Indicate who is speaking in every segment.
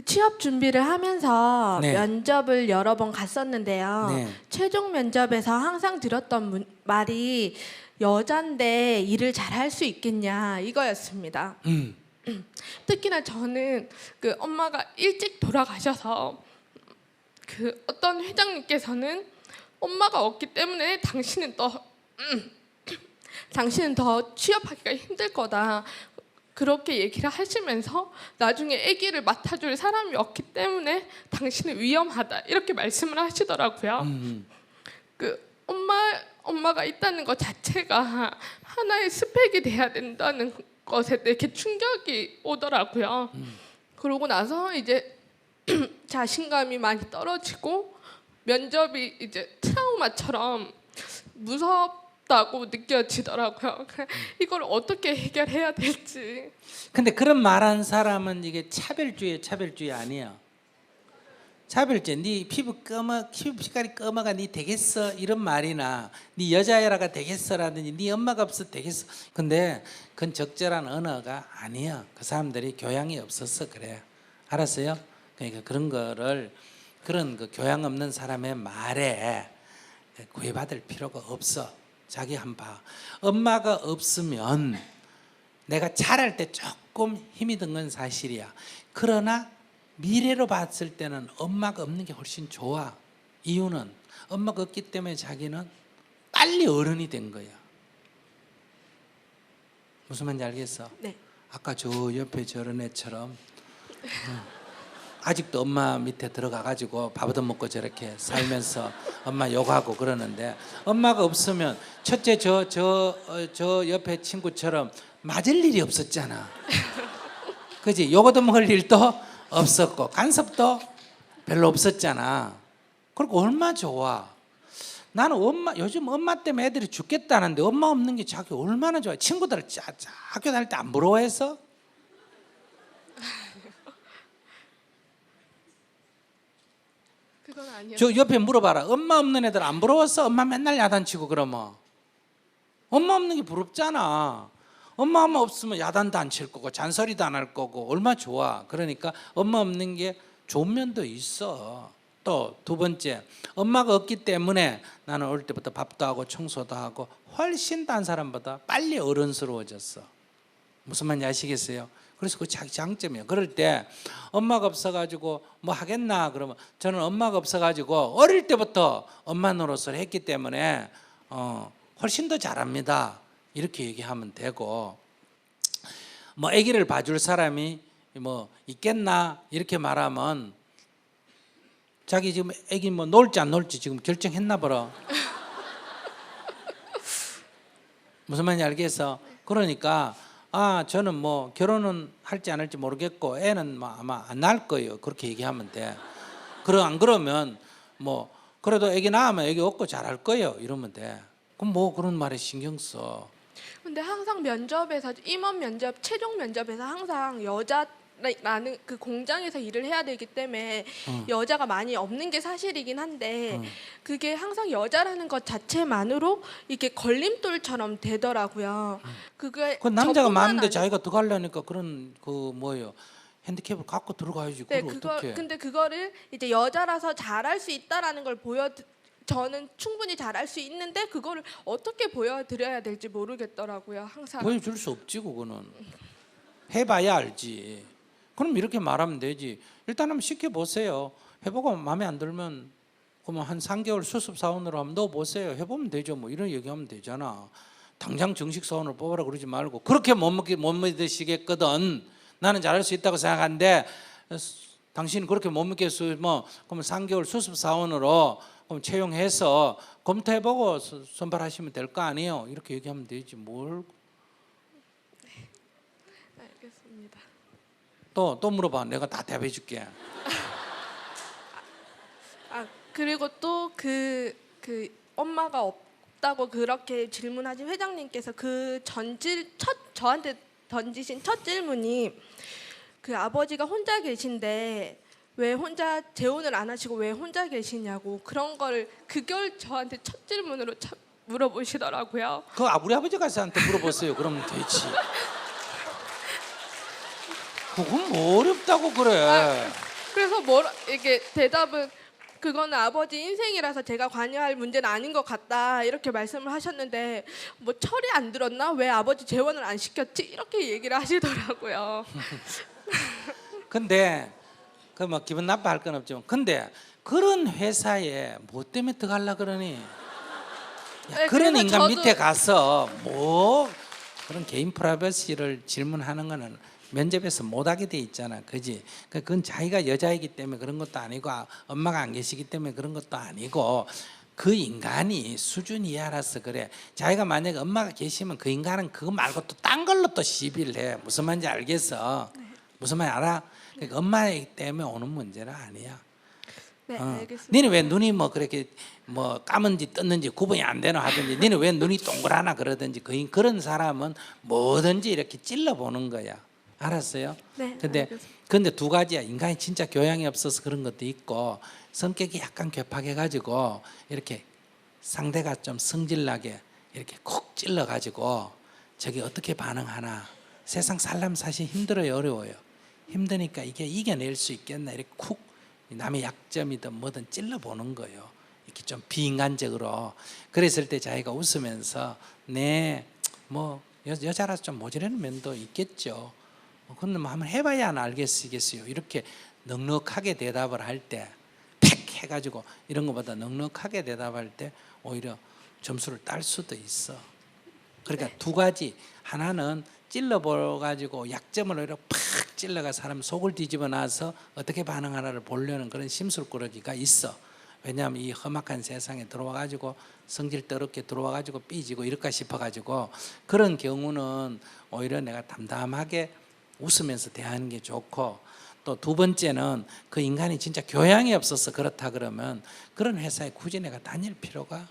Speaker 1: 그 취업 준비를 하면서
Speaker 2: 네.
Speaker 1: 면접을 여러 번 갔었는데요.
Speaker 2: 네.
Speaker 1: 최종 면접에서 항상 들었던 말이 여잔데 일을 잘할 수 있겠냐 이거였습니다. 특히나 저는 그 엄마가 일찍 돌아가셔서 그 어떤 회장님께서는 엄마가 없기 때문에 당신은 더 취업하기가 힘들 거다. 그렇게 얘기를 하시면서 나중에 아기를 맡아줄 사람이 없기 때문에 당신은 위험하다 이렇게 말씀을 하시더라고요. 그 엄마가 있다는 것 자체가 하나의 스펙이 돼야 된다는 것에 되게 충격이 오더라고요. 그러고 나서 이제 자신감이 많이 떨어지고 면접이 이제 트라우마처럼 무섭다고 느껴지더라고요. 이걸 어떻게 해결해야 될지.
Speaker 2: 근데 그런 말한 사람은 이게 차별주의 아니야. 차별주의. 네 피부 색깔이 검어가 네 되겠어 이런 말이나 네 여자애라가 되겠어라든지 네 엄마가 없어 되겠어. 근데 그건 적절한 언어가 아니야. 그 사람들이 교양이 없어서 그래. 알았어요? 그러니까 그런 거를 그런 그 교양 없는 사람의 말에 구애받을 필요가 없어. 자기 한 봐. 엄마가 없으면 내가 잘할 때 조금 힘이 든 건 사실이야. 그러나 미래로 봤을 때는 엄마가 없는 게 훨씬 좋아. 이유는 엄마가 없기 때문에 자기는 빨리 어른이 된 거야. 무슨 말인지 알겠어?
Speaker 1: 네.
Speaker 2: 아까 저 옆에 저런 애처럼 아직도 엄마 밑에 들어가가지고 밥 얻어먹고 저렇게 살면서 엄마 욕하고 그러는데 엄마가 없으면 첫째 저 옆에 친구처럼 맞을 일이 없었잖아. 그지? 욕 얻어먹을 일도 없었고 간섭도 별로 없었잖아. 그리고 얼마 좋아. 나는 요즘 엄마 때문에 애들이 죽겠다는데 엄마 없는 게 자기 얼마나 좋아. 친구들 학교 다닐 때 안 부러워해서?
Speaker 1: 그건 아니에요.
Speaker 2: 저 옆에 물어봐라. 엄마 없는 애들 안 부러웠어? 엄마 맨날 야단치고 그러면. 엄마 없는 게 부럽잖아. 엄마 없으면 야단도 안 칠 거고 잔소리도 안 할 거고 얼마 좋아. 그러니까 엄마 없는 게 좋은 면도 있어. 또 두 번째, 엄마가 없기 때문에 나는 어릴 때부터 밥도 하고 청소도 하고 훨씬 딴 사람보다 빨리 어른스러워졌어. 무슨 말인지 아시겠어요? 그래서 그 자기 장점이에요. 그럴 때 엄마가 없어가지고 뭐 하겠나 그러면 저는 엄마가 없어가지고 어릴 때부터 엄마 노릇을 했기 때문에 훨씬 더 잘합니다. 이렇게 얘기하면 되고, 뭐 아기를 봐줄 사람이 뭐 있겠나 이렇게 말하면 자기 지금 아기 뭐 놀지 안 놀지 지금 결정했나 보러. 무슨 말인지 알겠어? 그러니까 저는 뭐 결혼은 할지 안 할지 모르겠고 애는 뭐 아마 안 낳을 거예요. 그렇게 얘기하면 돼. 안 그러면 뭐 그래도 아기 낳으면 아기 없고 잘할 거예요. 이러면 돼. 그럼 뭐 그런 말에 신경 써.
Speaker 1: 근데 항상 면접에서 임원 면접, 최종 면접에서 항상 여자라는 그 공장에서 일을 해야 되기 때문에 여자가 많이 없는 게 사실이긴 한데 그게 항상 여자라는 것 자체만으로 이게 걸림돌처럼 되더라고요. 그게
Speaker 2: 그 남자가
Speaker 1: 저뿐만
Speaker 2: 많은데
Speaker 1: 아니라-
Speaker 2: 자기가 들어가려니까 그런 그 뭐예요 핸디캡을 갖고 들어가야지.
Speaker 1: 네,
Speaker 2: 그걸 어떻게?
Speaker 1: 근데 그거를 이제 여자라서 잘할 수 있다라는 걸 저는 충분히 잘할 수 있는데 그거를 어떻게 보여드려야 될지 모르겠더라고요. 항상.
Speaker 2: 보여줄 수 없지 그거는. 해봐야 알지. 그럼 이렇게 말하면 되지. 일단 한번 시켜보세요. 해보고 마음에 안 들면 그러면 한 3개월 수습 사원으로 한번 넣어보세요. 해보면 되죠. 뭐 이런 얘기하면 되잖아. 당장 정식 사원을 뽑아라 그러지 말고 그렇게 못 믿으시겠거든. 나는 잘할 수 있다고 생각하는데 당신이 그렇게 못 믿겠으면 그러면 3개월 수습 사원으로 그럼 채용해서 검토해보고 선발하시면 될 거 아니에요. 이렇게 얘기하면 되지 뭘.
Speaker 1: 알겠습니다.
Speaker 2: 또 물어봐. 내가 다 대답해 줄게.
Speaker 1: 그리고 또 그 엄마가 없다고 그렇게 질문하신 회장님께서 저한테 던지신 첫 질문이 그 아버지가 혼자 계신데 왜 혼자 재혼을 안 하시고 왜 혼자 계시냐고 그걸 저한테 첫 질문으로 물어보시더라고요.
Speaker 2: 그 우리 아버지가 저한테 물어보세요. 그러면 되지. 그건 뭐 어렵다고 그래.
Speaker 1: 그래서 뭐라 이게 대답은 그거는 아버지 인생이라서 제가 관여할 문제는 아닌 것 같다 이렇게 말씀을 하셨는데 뭐 철이 안 들었나? 왜 아버지 재혼을 안 시켰지? 이렇게 얘기를 하시더라고요.
Speaker 2: 근데 그 뭐 기분 나빠할 건 없지만 근데 그런 회사에 뭐 때문에 들어가려 그러니? 야,
Speaker 1: 네,
Speaker 2: 그런
Speaker 1: 그래서
Speaker 2: 인간
Speaker 1: 저도-
Speaker 2: 밑에 가서 뭐 그런 개인 프라이버시를 질문하는 거는 면접에서 못하게 돼 있잖아, 그지? 그건 자기가 여자이기 때문에 그런 것도 아니고 엄마가 안 계시기 때문에 그런 것도 아니고 그 인간이 수준 이하라서 그래. 자기가 만약에 엄마가 계시면 그 인간은 그거 말고 또 딴 걸로 또 시비를 해. 무슨 말인지 알겠어? 무슨 말인지 알아? 그러니까 엄마 때문에 오는 문제는 아니야.
Speaker 1: 네, 알겠습니다.
Speaker 2: 니는 왜 눈이 뭐 그렇게 뭐 까만지 떴는지 구분이 안 되나 하든지 니는 왜 눈이 동그라나 그러든지 그런 사람은 뭐든지 이렇게 찔러 보는 거야. 알았어요?
Speaker 1: 네,
Speaker 2: 근데
Speaker 1: 알겠습니다.
Speaker 2: 근데 두 가지야. 인간이 진짜 교양이 없어서 그런 것도 있고 성격이 약간 괴팍해 가지고 이렇게 상대가 좀 성질나게 이렇게 콕 찔러 가지고 저기 어떻게 반응하나. 세상 살려면 사실 힘들어요, 어려워요. 힘드니까 이게 이겨낼 수 있겠나 이렇게 쿡 남의 약점이든 뭐든 찔러 보는 거예요. 이렇게 좀 비인간적으로. 그랬을 때 자기가 웃으면서 네, 뭐 여자라서 좀 모자라는 면도 있겠죠. 근데 뭐 한번 해봐야 알겠어요. 이렇게 넉넉하게 대답을 할 때, 팩 해가지고 이런 것보다 넉넉하게 대답할 때 오히려 점수를 딸 수도 있어. 그러니까 두 가지. 하나는 찔러보가지고 약점을 오히려 팍 찔러가 사람 속을 뒤집어 놔서 어떻게 반응하나를 보려는 그런 심술꾸러기가 있어. 왜냐하면 이 험악한 세상에 들어와가지고 성질 더럽게 들어와가지고 삐지고 이럴까 싶어가지고 그런 경우는 오히려 내가 담담하게 웃으면서 대하는 게 좋고 또 두 번째는 그 인간이 진짜 교양이 없어서 그렇다 그러면 그런 회사에 굳이 내가 다닐 필요가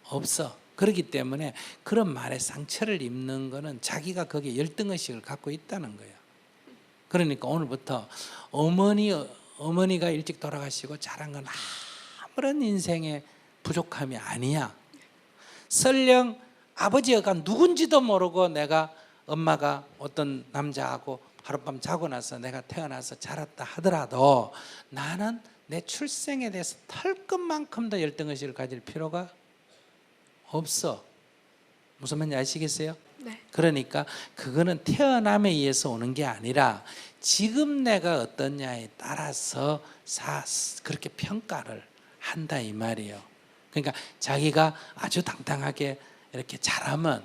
Speaker 2: 없어. 그렇기 때문에 그런 말에 상처를 입는 거는 자기가 거기에 열등의식을 갖고 있다는 거예요. 그러니까 오늘부터 어머니가 일찍 돌아가시고 잘한 건 아무런 인생의 부족함이 아니야. 설령 아버지가 누군지도 모르고 내가 엄마가 어떤 남자하고 하룻밤 자고 나서 내가 태어나서 자랐다 하더라도 나는 내 출생에 대해서 털끝만큼도 열등의식을 가질 필요가 없어. 무슨 말인지 아시겠어요?
Speaker 1: 네.
Speaker 2: 그러니까 그거는 태어남에 의해서 오는 게 아니라 지금 내가 어떠냐에 따라서 그렇게 평가를 한다 이 말이에요. 그러니까 자기가 아주 당당하게 이렇게 자라면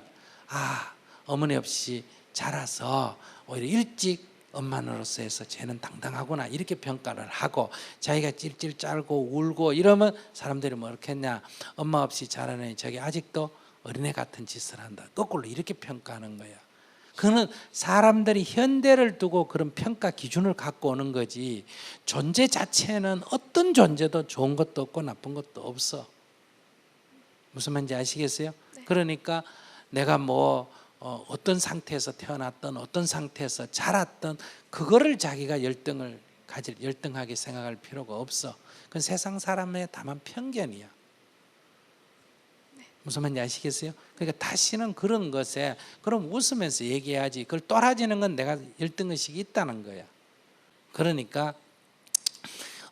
Speaker 2: 어머니 없이 자라서 오히려 일찍 엄마로서 해서 쟤는 당당하구나 이렇게 평가를 하고 자기가 찔찔 짤고 울고 이러면 사람들이 뭐 그렇겠냐 엄마 없이 자라는 저게 아직도 어린애 같은 짓을 한다 거꾸로 이렇게 평가하는 거야. 그는 사람들이 현대를 두고 그런 평가 기준을 갖고 오는 거지 존재 자체는 어떤 존재도 좋은 것도 없고 나쁜 것도 없어. 무슨 말인지 아시겠어요?
Speaker 1: 네.
Speaker 2: 그러니까 내가 뭐 어떤 상태에서 태어났던 어떤 상태에서 자랐던 그거를 자기가 열등하게 생각할 필요가 없어. 그건 세상 사람의 다만 편견이야. 무슨 말인지 아시겠어요? 그러니까 다시는 그런 것에 그럼 웃으면서 얘기해야지. 그걸 떨어지는 건 내가 열등의식이 있다는 거야. 그러니까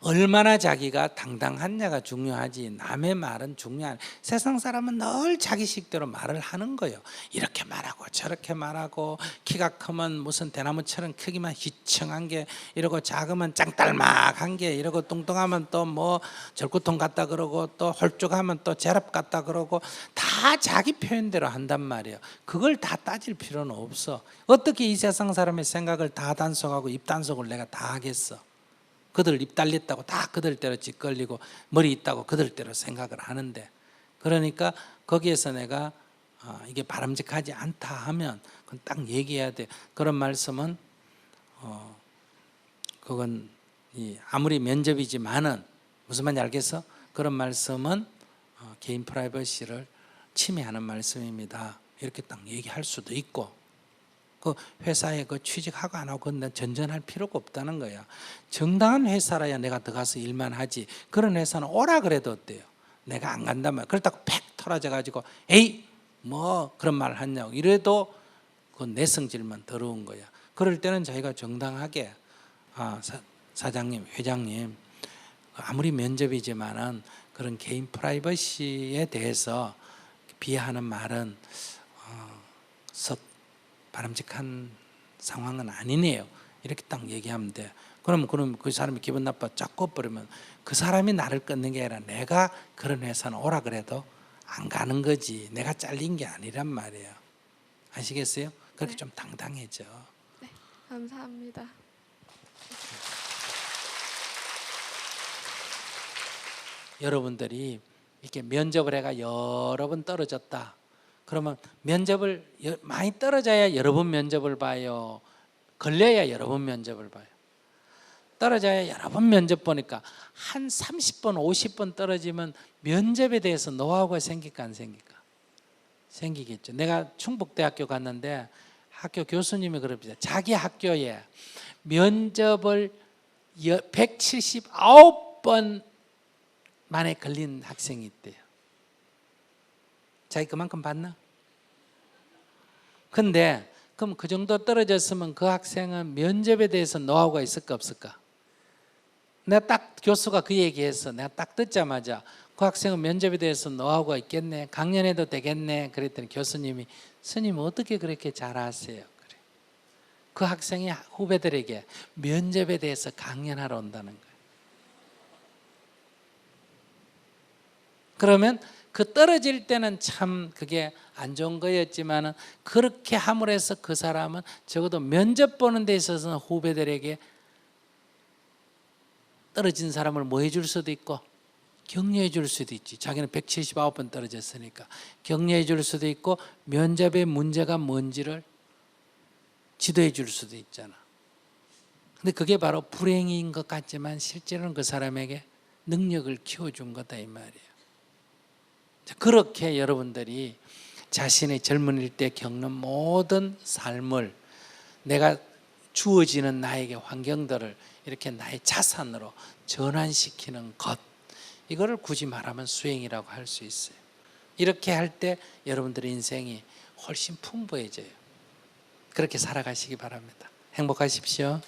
Speaker 2: 얼마나 자기가 당당하냐가 중요하지 남의 말은 중요한. 세상 사람은 늘 자기 식대로 말을 하는 거예요. 이렇게 말하고 저렇게 말하고 키가 크면 무슨 대나무처럼 크기만 희청한 게 이러고 작으면 짱딸막한 게 이러고 뚱뚱하면 또 뭐 절구통 같다 그러고 또 홀쭉하면 또 제랍 같다 그러고 다 자기 표현대로 한단 말이에요. 그걸 다 따질 필요는 없어. 어떻게 이 세상 사람의 생각을 다 단속하고 입단속을 내가 다 하겠어. 그들 입 달렸다고 다 그들대로 짓걸리고 머리 있다고 그들대로 생각을 하는데 그러니까 거기에서 내가 이게 바람직하지 않다 하면 그건 딱 얘기해야 돼. 그런 말씀은 그건 아무리 면접이지만은 무슨 말인지 알겠어? 그런 말씀은 개인 프라이버시를 침해하는 말씀입니다. 이렇게 딱 얘기할 수도 있고 그 회사에 그 취직하고 안 하고 그건 전전할 필요가 없다는 거야. 정당한 회사라야 내가 들어가서 일만 하지. 그런 회사는 오라 그래도 어때요? 내가 안 간다면 그렇다고 팩 털어져 가지고 에이 뭐 그런 말을 하냐고 이래도 그건 내 성질만 더러운 거야. 그럴 때는 자기가 정당하게 사장님, 회장님, 아무리 면접이지만은 그런 개인 프라이버시에 대해서 비하하는 말은 썩 바람직한 상황은 아니네요. 이렇게 딱 얘기하면 돼. 그럼 그 사람이 기분 나빠 쫙 꺼버리면 그 사람이 나를 끊는 게 아니라 내가 그런 회사는 오라 그래도 안 가는 거지. 내가 잘린 게 아니란 말이에요. 아시겠어요? 그렇게
Speaker 1: 네.
Speaker 2: 좀 당당해져.
Speaker 1: 네, 감사합니다.
Speaker 2: 여러분들이 이렇게 면접을 해가 여러 번 떨어졌다. 그러면 면접을 많이 떨어져야 여러 번 면접을 봐요. 걸려야 여러 번 면접을 봐요. 떨어져야 여러 번 면접 보니까 한 30번, 50번 떨어지면 면접에 대해서 노하우가 생길까 안 생길까? 생기겠죠. 내가 충북대학교 갔는데 학교 교수님이 그럽니다. 자기 학교에 면접을 179번 만에 걸린 학생이 있대요. 자기 그만큼 봤나? 근데 그럼 그 정도 떨어졌으면 그 학생은 면접에 대해서 노하우가 있을까 없을까? 내가 딱 교수가 그 얘기했어. 내가 딱 듣자마자 그 학생은 면접에 대해서 노하우가 있겠네. 강연해도 되겠네. 그랬더니 교수님이 스님 어떻게 그렇게 잘 아세요? 그래. 그 학생이 후배들에게 면접에 대해서 강연하러 온다는 거예요. 그러면 그 떨어질 때는 참 그게 안 좋은 거였지만은 그렇게 함으로 해서 그 사람은 적어도 면접 보는 데 있어서는 후배들에게 떨어진 사람을 뭐 해줄 수도 있고 격려해 줄 수도 있지. 자기는 179번 떨어졌으니까 격려해 줄 수도 있고 면접의 문제가 뭔지를 지도해 줄 수도 있잖아. 근데 그게 바로 불행인 것 같지만 실제로는 그 사람에게 능력을 키워준 거다 이 말이에요. 그렇게 여러분들이 자신의 젊은일 때 겪는 모든 삶을 내가 주어지는 나에게 환경들을 이렇게 나의 자산으로 전환시키는 것, 이거를 굳이 말하면 수행이라고 할 수 있어요. 이렇게 할 때 여러분들의 인생이 훨씬 풍부해져요. 그렇게 살아가시기 바랍니다. 행복하십시오.